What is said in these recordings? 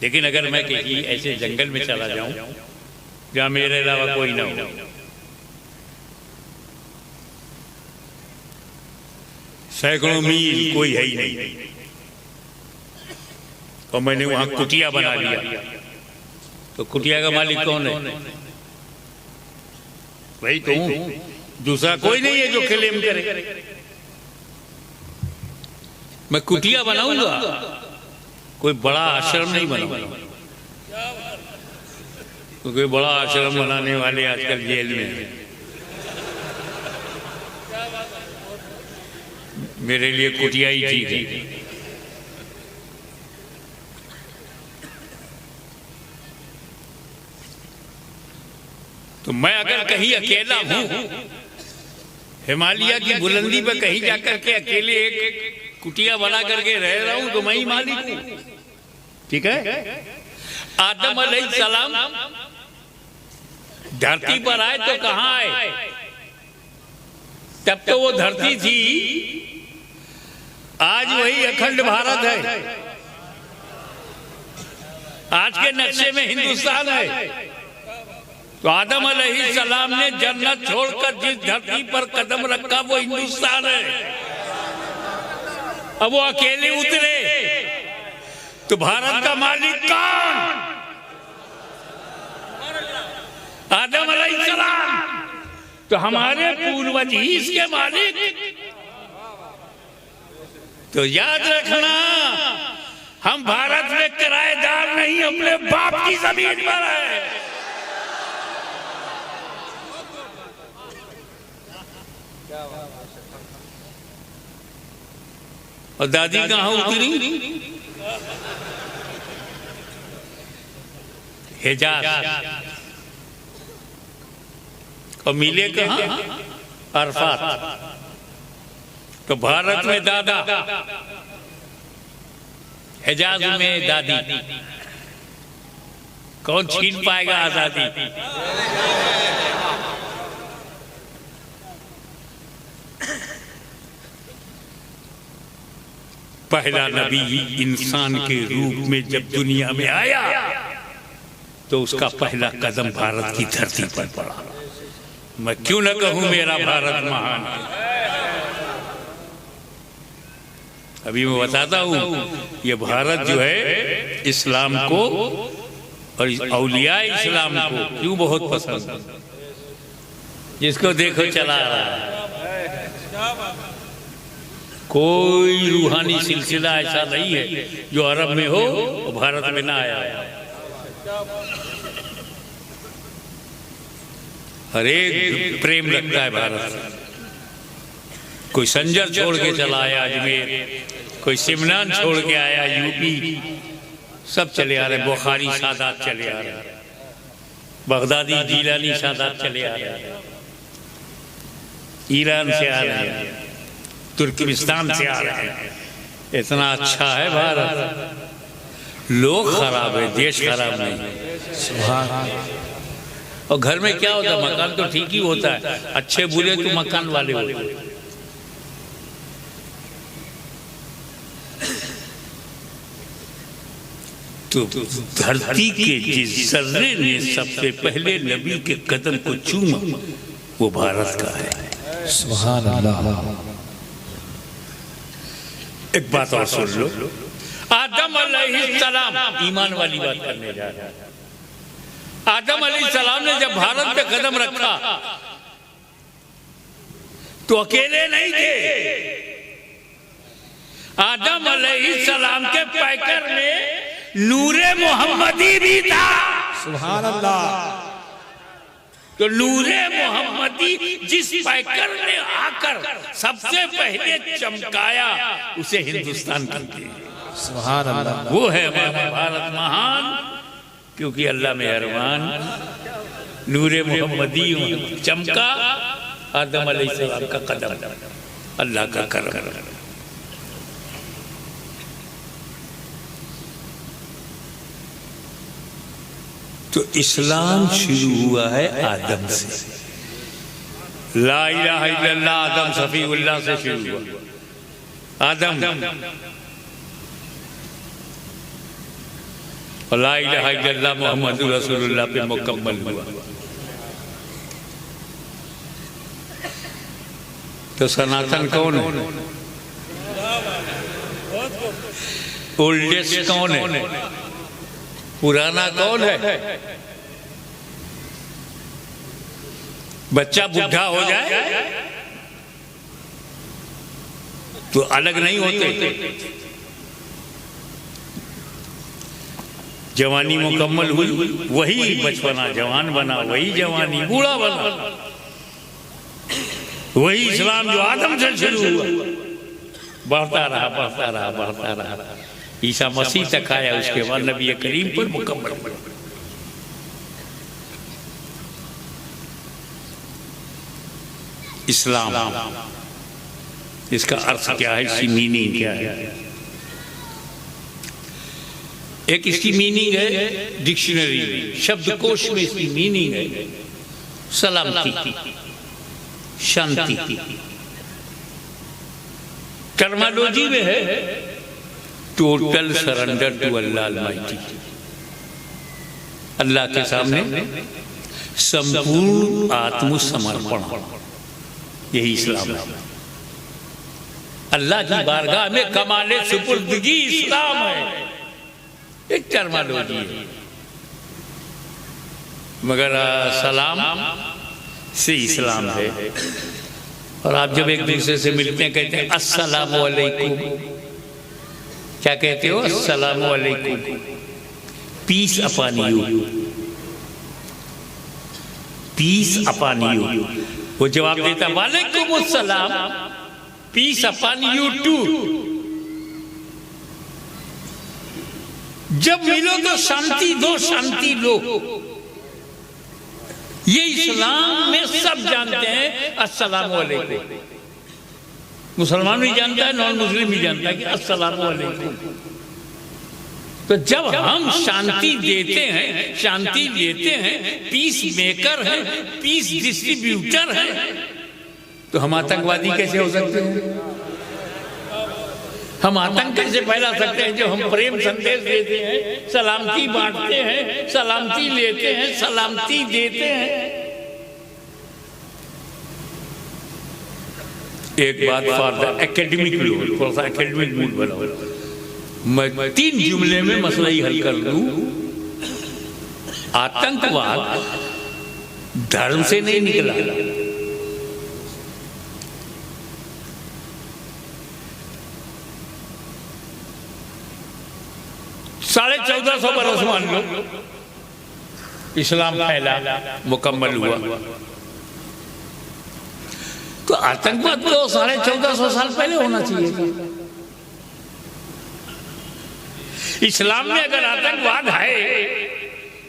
लेकिन अगर मैं किसी ऐसे जंगल में चला जाऊं जहां मेरे अलावा कोई ना हो, सैकड़ों मील कोई है ही नहीं, और मैंने वहां कुटिया बना लिया, तो कुटिया का मालिक कौन है? वही तो हूं, दूसरा कोई नहीं है जो क्लेम करे। मैं कुटिया बनाऊंगा, कोई बड़ा आश्रम नहीं बनाऊंगा, क्योंकि बड़ा आश्रम बनाने वाले आजकल जेल में हैं। मेरे लिए कुटिया ही ठीक है। तो मैं अगर कहीं अकेला हूं, हिमालय की बुलंदी पर कहीं जाकर के अकेले एक कुटिया बना करके रह रहा हूं, तो मैं ही मालिक हूं। ठीक है। आदम अलैहिस्सलाम धरती पर आए तो कहां आए? तब तो वो धरती थी, आज वही अखंड भारत है। आज के नक्शे में हिंदुस्तान है। तो आदम अलैहिस्सलाम ने जन्नत छोड़कर जिस धरती पर कदम रखा वो हिंदुस्तान है। अब वो अकेले उतरे तो भारत का मालिक कौन? आदम अलैहिस्सलाम। तो हमारे पूर्वज ही इसके मालिक। तो याद रखना, हम भारत में किराएदार नहीं, अपने बाप की जमीन पर है। और दादी कहाँ उतरी? हिजाज। और मिले कहाँ? अरफात। तो भारत में दादा, हिजाज में दादी। कौन छीन पाएगा आजादी? पहला नबी इंसान के रूप में जब दुनिया में आया तो उसका पहला कदम भारत की धरती पर पड़ा। मैं क्यों न कहूं मेरा भारत महान है। अभी मैं बताता हूं, ये भारत जो है इस्लाम को और औलिया इस्लाम को क्यों बहुत पसंद है। जिसको देखो चला रहा है। कोई रूहानी सिलसिला ऐसा नहीं है जो अरब में हो और भारत में ना आया। हर एक प्रेम रखता है भारत से। कोई संजर छोड़ के चला आया अजमेर, कोई सिमनान छोड़ के आया यूपी, सब चले आ रहे। बुखारी सादात चले आ रहे, बगदादी जीलानी सादात चले आ रहे, ईरान से आ रहे हैं, तुर्कमेनिस्तान से आ रहे हैं। इतना अच्छा है भारत। लोग खराब है, देश खराब नहीं। सुभान। और घर में क्या होता है? मकान तो ठीक ही होता है, अच्छे बुरे तो मकान वाले होते हैं। तो धरती के जिस जर्रे ने सबसे पहले नबी के कदम को चूमा वो भारत का है। सुभान अल्लाह। एक बात और सुन लो, आदम अलैहिस्सलाम, ईमान वाली बात करने जा रहा है। आदम अलैहिस्सलाम ने जब भारत पे कदम रखा तो अकेले नहीं थे। आदम अलैहिस्सलाम के पैकर में नूरे मोहम्मदी भी था। सुभान अल्लाह। तो नूरे मोहम्मदी जिस पैकर ने आकर सबसे पहले चमकाया उसे हिंदुस्तान कहते हैं। सुभान अल्लाह। वो है हमारा भारत महान, क्योंकि अल्लाह मेहरबान। नूरे मोहम्मदी चमका, आदम अलैहिस्सलाम का कदम, अल्लाह का करम। तो इस्लाम शुरू हुआ है आदम से। ला इलाहा इल्लल्लाह आदम सफीउल्लाह से शुरू हुआ। आदम और ला इलाहा इल्लल्लाह मुहम्मदुर रसूलुल्लाह पे मुकम्मल हुआ। तो सनातन कौन है? ओल्डेस्ट कौन है? पुराना कौन है? बच्चा बुढ़ा हो जाए तो अलग नहीं होते। जवानी मुकम्मल हुई, वही बचपना जवान बना, वही जवानी बूढ़ा बना। वही इस्लाम जो आदम से शुरू हुआ, बढ़ता रहा बढ़ता रहा बढ़ता रहा, ईसा मसीह तक आया, उसके बाद नबी करीम पर मुकम्मल हुआ। इस्लाम, इसका अर्थ क्या है, इसकी मीनिंग क्या है? एक इसकी मीनिंग है डिक्शनरी में, शब्दकोश में इसकी मीनिंग है सलामती, शांति। टर्मिनोलॉजी में है total surrender to Allah almighty, Allah के सामने संपूर्ण आत्मसमर्पण, यही इस्लाम है। अल्लाह की बारगाह में कमाले सुपुर्दगी इस्लाम है, एक टर्मिनोलॉजी है। मगर सलाम से इस्लाम है। और आप जब एक दूसरे से मिलते हैं कहते हैं अस्सलामु अलैकुम, क्या कहते हो? अस्सलामु अलैकुम, peace upon you, peace upon you. वो जवाब देता वालेकुम अस्सलाम, पीस अपॉन यू टू। जब मिलो तो शांति दो, शांति लो। ये इस्लाम में सब जानते हैं अस्सलामु अलैकुम। मुसलमान भी जानता है, नॉन मुस्लिम भी जानता है कि अस्सलामु अलैकुम। तो जब हम शांति देते हैं, शांति लेते हैं, पीस मेकर हैं, पीस डिस्ट्रीब्यूटर हैं, तो हम आतंकवादी कैसे हो सकते हैं? हम आतंक कैसे फैला सकते हैं? जो हम प्रेम संदेश देते हैं, सलामती बांटते हैं, सलामती लेते हैं, सलामती देते हैं। एक बात फॉर द एकेडमिक लोग, थोड़ा सा एकेडमिक मूड बनाओ। मैं 3 जुमले में मसला ही हल कर लूं। आतंकवाद धर्म से नहीं निकला, 1450 बरस मान लो इस्लाम फैला, मुकम्मल हुआ। तो आतंकवाद तो 1450 साल पहले होना चाहिए था। इस्लाम में अगर आतंकवाद है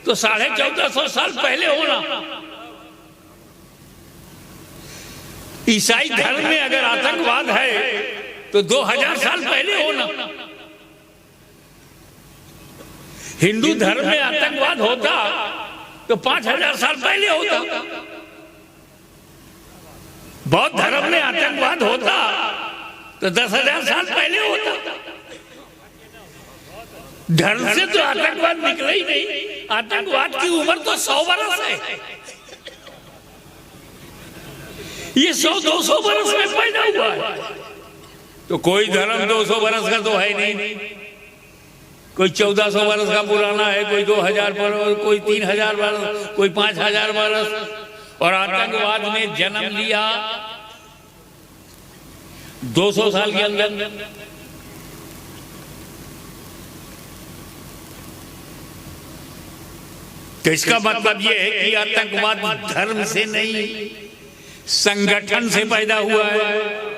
तो 1450 साल पहले होना। ईसाई धर्म में अगर आतंकवाद है तो 2000 साल पहले होना। हिंदू धर्म में आतंकवाद होता तो 5000 साल पहले होता। बौद्ध धर्म में आतंकवाद होता तो 10,000 साल पहले होता। धर्म से तो आतंकवाद निकला ही नहीं। आतंकवाद की उम्र तो 100 बरस है। ये 100-200 बरस में पैदा हुआ है। तो कोई धर्म 200 बरस का तो है नहीं। कोई 1400 बरस का पुराना है, कोई 2000 बरस, कोई 3000 बरस, कोई 5000 बरस। और आतंकवाद ने जन्म लिया 200 साल के अंदर। तो इसका मतलब यह है कि आतंकवाद धर्म से नहीं, संगठन से पैदा हुआ है।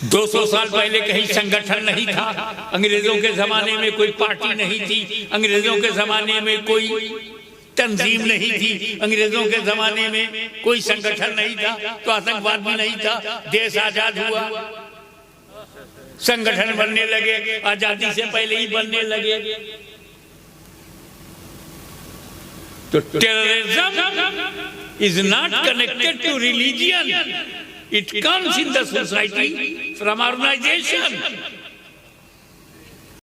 200 साल पहले कहीं संगठन नहीं था। अंग्रेजों के जमाने में कोई पार्टी नहीं थी। अंग्रेजों के जमाने में कोई तंजीम नहीं थी। अंग्रेजों के जमाने में कोई संगठन नहीं था, तो आतंकवाद भी नहीं था। देश आजाद हुआ, संगठन बनने लगे, आजादी से पहले ही बनने लगे। तो terrorism is not connected to religion, it comes in the society from organization.